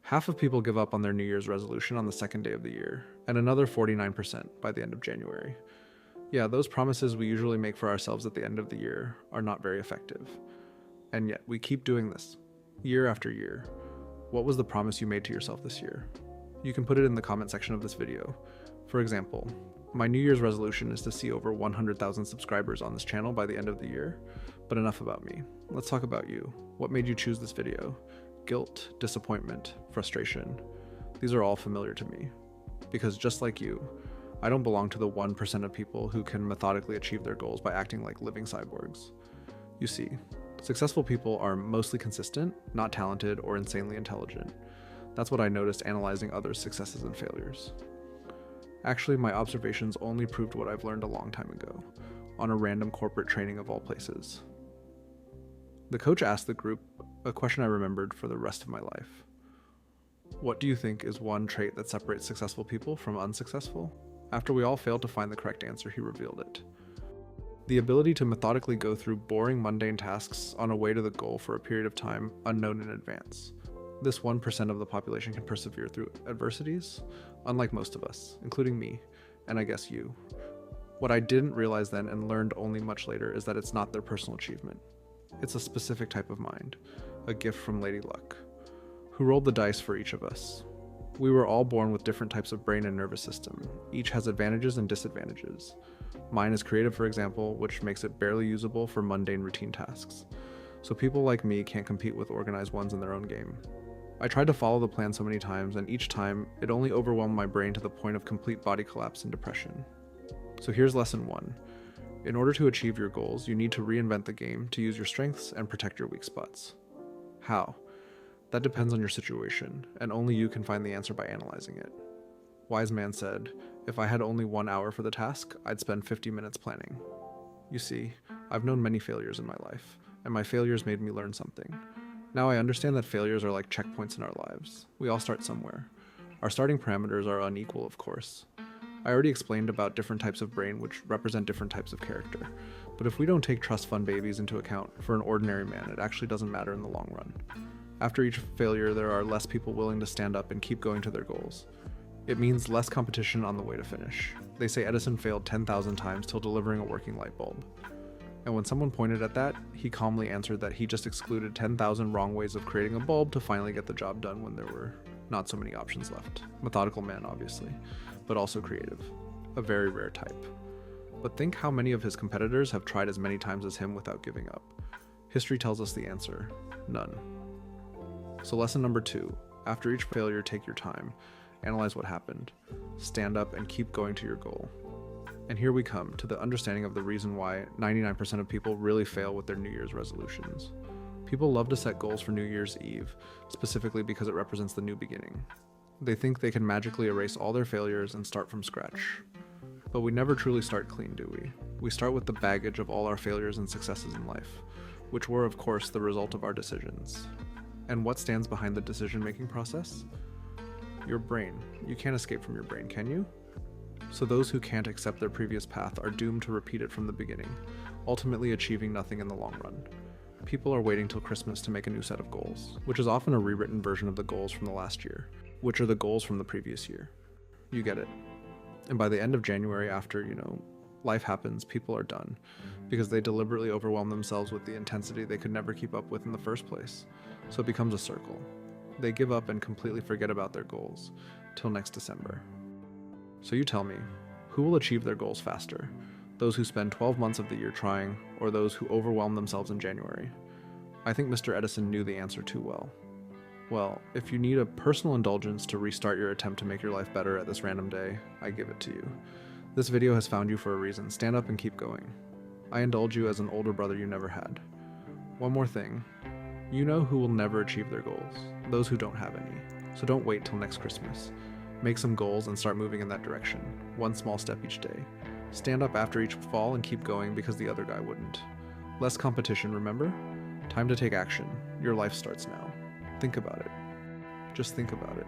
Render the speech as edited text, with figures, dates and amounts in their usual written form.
Half of people give up on their New Year's resolution on the second day of the year, and another 49% by the end of January. Yeah, those promises we usually make for ourselves at the end of the year are not very effective. And yet, we keep doing this, year after year. What was the promise you made to yourself this year? You can put it in the comment section of this video. For example, my New Year's resolution is to see over 100,000 subscribers on this channel by the end of the year. But enough about me. Let's talk about you. What made you choose this video? Guilt, disappointment, frustration. These are all familiar to me. Because just like you, I don't belong to the 1% of people who can methodically achieve their goals by acting like living cyborgs. You see, successful people are mostly consistent, not talented or insanely intelligent. That's what I noticed analyzing others' successes and failures. Actually, my observations only proved what I've learned a long time ago, on a random corporate training of all places. The coach asked the group a question I remembered for the rest of my life. What do you think is one trait that separates successful people from unsuccessful? After we all failed to find the correct answer, he revealed it. The ability to methodically go through boring, mundane tasks on a way to the goal for a period of time unknown in advance. This 1% of the population can persevere through adversities, unlike most of us, including me, and I guess you. What I didn't realize then and learned only much later is that it's not their personal achievement. It's a specific type of mind, a gift from Lady Luck, who rolled the dice for each of us. We were all born with different types of brain and nervous system. Each has advantages and disadvantages. Mine is creative, for example, which makes it barely usable for mundane routine tasks. So people like me can't compete with organized ones in their own game. I tried to follow the plan so many times, and each time, it only overwhelmed my brain to the point of complete body collapse and depression. So here's lesson 1. In order to achieve your goals, you need to reinvent the game to use your strengths and protect your weak spots. How? That depends on your situation, and only you can find the answer by analyzing it. Wise man said, if I had only 1 hour for the task, I'd spend 50 minutes planning. You see, I've known many failures in my life, and my failures made me learn something. Now I understand that failures are like checkpoints in our lives. We all start somewhere. Our starting parameters are unequal, of course. I already explained about different types of brain which represent different types of character. But if we don't take trust fund babies into account, for an ordinary man, it actually doesn't matter in the long run. After each failure, there are less people willing to stand up and keep going to their goals. It means less competition on the way to finish. They say Edison failed 10,000 times till delivering a working light bulb. And when someone pointed at that, he calmly answered that he just excluded 10,000 wrong ways of creating a bulb to finally get the job done when there were not so many options left. Methodical man, obviously, but also creative. A very rare type. But think how many of his competitors have tried as many times as him without giving up. History tells us the answer: none. So lesson number 2, after each failure, take your time, analyze what happened, stand up and keep going to your goal. And here we come to the understanding of the reason why 99% of people really fail with their New Year's resolutions. People love to set goals for New Year's Eve, specifically because it represents the new beginning. They think they can magically erase all their failures and start from scratch. But we never truly start clean, do we? We start with the baggage of all our failures and successes in life, which were, of course, the result of our decisions. And what stands behind the decision-making process? Your brain. You can't escape from your brain, can you? So those who can't accept their previous path are doomed to repeat it from the beginning, ultimately achieving nothing in the long run. People are waiting till Christmas to make a new set of goals, which is often a rewritten version of the goals from the last year, which are the goals from the previous year. You get it. And by the end of January, after, life happens, people are done, because they deliberately overwhelm themselves with the intensity they could never keep up with in the first place. So it becomes a circle. They give up and completely forget about their goals, till next December. So you tell me, who will achieve their goals faster? Those who spend 12 months of the year trying, or those who overwhelm themselves in January? I think Mr. Edison knew the answer too well. Well, if you need a personal indulgence to restart your attempt to make your life better at this random day, I give it to you. This video has found you for a reason. Stand up and keep going. I indulge you as an older brother you never had. One more thing. You know who will never achieve their goals? Those who don't have any. So don't wait till next Christmas. Make some goals and start moving in that direction, one small step each day. Stand up after each fall and keep going because the other guy wouldn't. Less competition, remember? Time to take action. Your life starts now. Think about it. Just think about it.